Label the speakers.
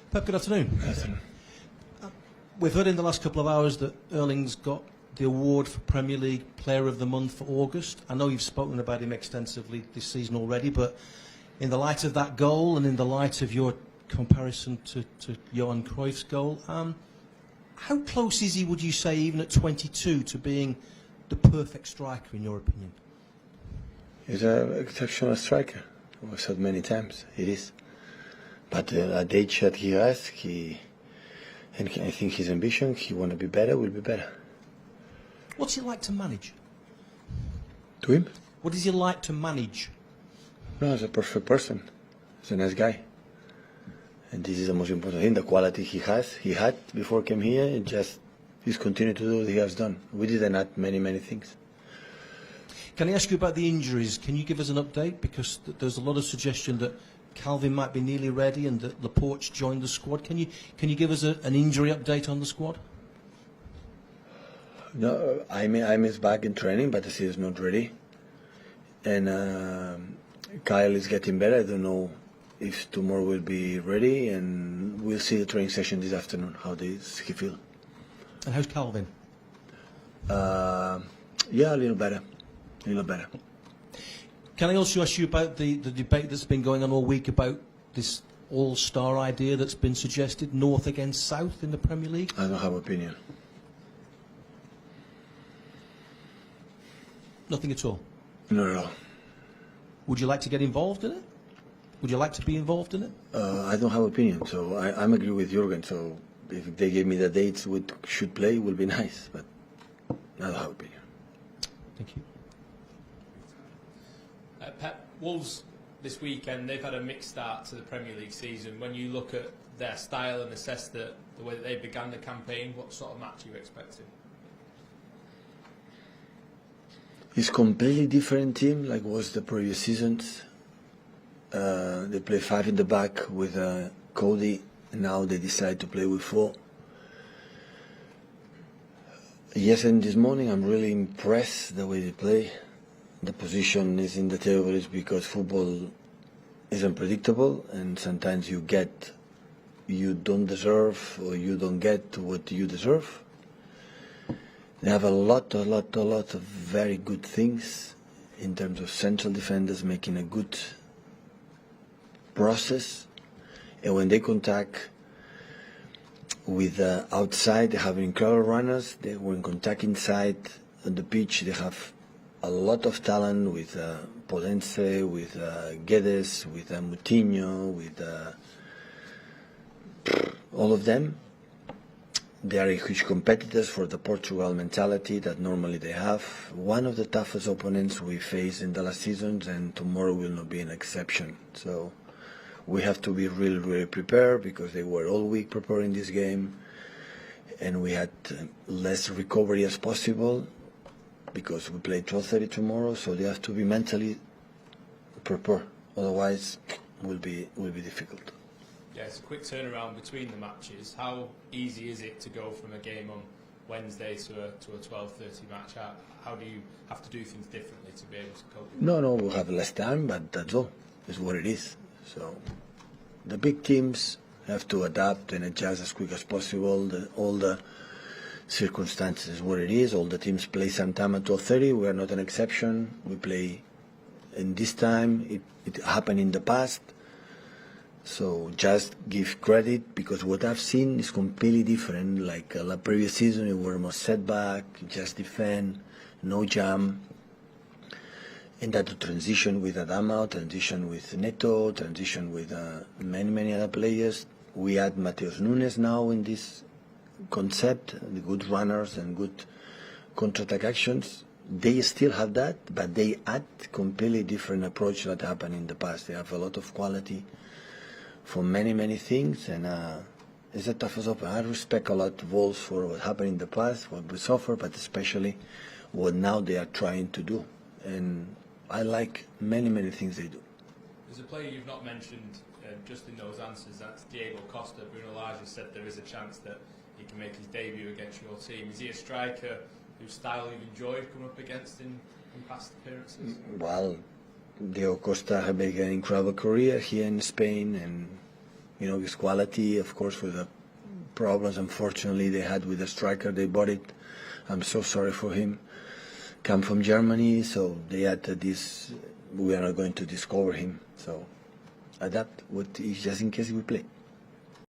Speaker 1: Pep, good afternoon.
Speaker 2: Good afternoon.
Speaker 1: We've heard in the last couple of hours that Erling's got the award for Premier League Player of the Month for August. I know you've spoken about him extensively this season already, but in the light of that goal and in the light of your comparison to Johan Cruyff's goal, how close is he, would you say, even at 22, to being the perfect striker, in your opinion?
Speaker 2: He's an exceptional striker. I've said many times, it is. But at the age that he has, and I think his ambition, he want to be better, will be better.
Speaker 1: What's he like to manage?
Speaker 2: To him?
Speaker 1: What is he like to manage?
Speaker 2: No, he's a perfect person. He's a nice guy. And this is the most important thing, the quality he had before he came here, and just he's continued to do what he has done. We didn't add many things.
Speaker 1: Can I ask you about the injuries? Can you give us an update? Because there's a lot of suggestion that Calvin might be nearly ready and that Laporte's joined the squad. Can you give us an injury update on the squad?
Speaker 2: No, I'm is back in training, but he is not ready. And Kyle is getting better. I don't know if tomorrow will be ready, and we'll see the training session this afternoon. How does he feel?
Speaker 1: And how's Calvin?
Speaker 2: Yeah, a little better. A little better.
Speaker 1: Can I also ask you about the debate that's been going on all week about this all-star idea that's been suggested, North against South in the Premier League?
Speaker 2: I don't have an opinion.
Speaker 1: Nothing at all?
Speaker 2: Not at all.
Speaker 1: Would you like to get involved in it? Would you like to be involved in it?
Speaker 2: I don't have an opinion, so I'm agree with Jurgen. So if they give me the dates we should play, it will be nice, but I don't have an opinion.
Speaker 1: Thank you.
Speaker 3: Pep, Wolves this weekend, they've had a mixed start to the Premier League season. When you look at their style and assess the way that they began the campaign, what sort of match are you expecting?
Speaker 2: It's completely different team like was the previous seasons. They play 5 in the back with Cody, and now they decide to play with 4. Yes, and this morning I'm really impressed the way they play. The position is in the table is because football is unpredictable, and sometimes you don't deserve, or you don't get what you deserve. They have a lot of very good things in terms of central defenders making a good process, and when they contact with outside, they have incredible runners. When contact inside on the pitch, they have a lot of talent with Podense, with Guedes, with Moutinho, with all of them. They are huge competitors for the Portugal mentality that normally they have. One of the toughest opponents we faced in the last seasons, and tomorrow will not be an exception. So we have to be really prepared, because they were all week preparing this game, and we had less recovery as possible because we play 12:30 tomorrow. So they have to be mentally prepared. Otherwise, will be difficult.
Speaker 3: Yeah, it's a quick turnaround between the matches. How easy is it to go from a game on Wednesday to a 12:30 match? How do you have to do things differently to be able to cope?
Speaker 2: No, we'll have less time, but that's all. It's what it is. So the big teams have to adapt and adjust as quick as possible. All the circumstances is what it is. All the teams play sometime at 12:30. We are not an exception. We play in this time. It happened in the past. So just give credit, because what I've seen is completely different. Like the previous season, we were more setback, just defend, no jam. And that transition with Adama, transition with Neto, transition with many other players. We add Mateus Nunes now in this concept, the good runners and good counter-attack actions. They still have that, but they add completely different approach that happened in the past. They have a lot of quality for many things, and it's a toughest open. I respect a lot Wolves for what happened in the past, what we suffer, but especially what now they are trying to do. And I like many things they do.
Speaker 3: There's a player you've not mentioned just in those answers. That's Diego Costa. Bruno Lage said there is a chance that he can make his debut against your team. Is he a striker whose style you've enjoyed coming up against in past appearances?
Speaker 2: Well, Diego Costa has made an incredible career here in Spain, and You know, his quality, of course, with the problems, unfortunately, they had with the striker, they bought it. I'm so sorry for him. Come from Germany, so they had this. We are not going to discover him, so adapt what is just in case we play.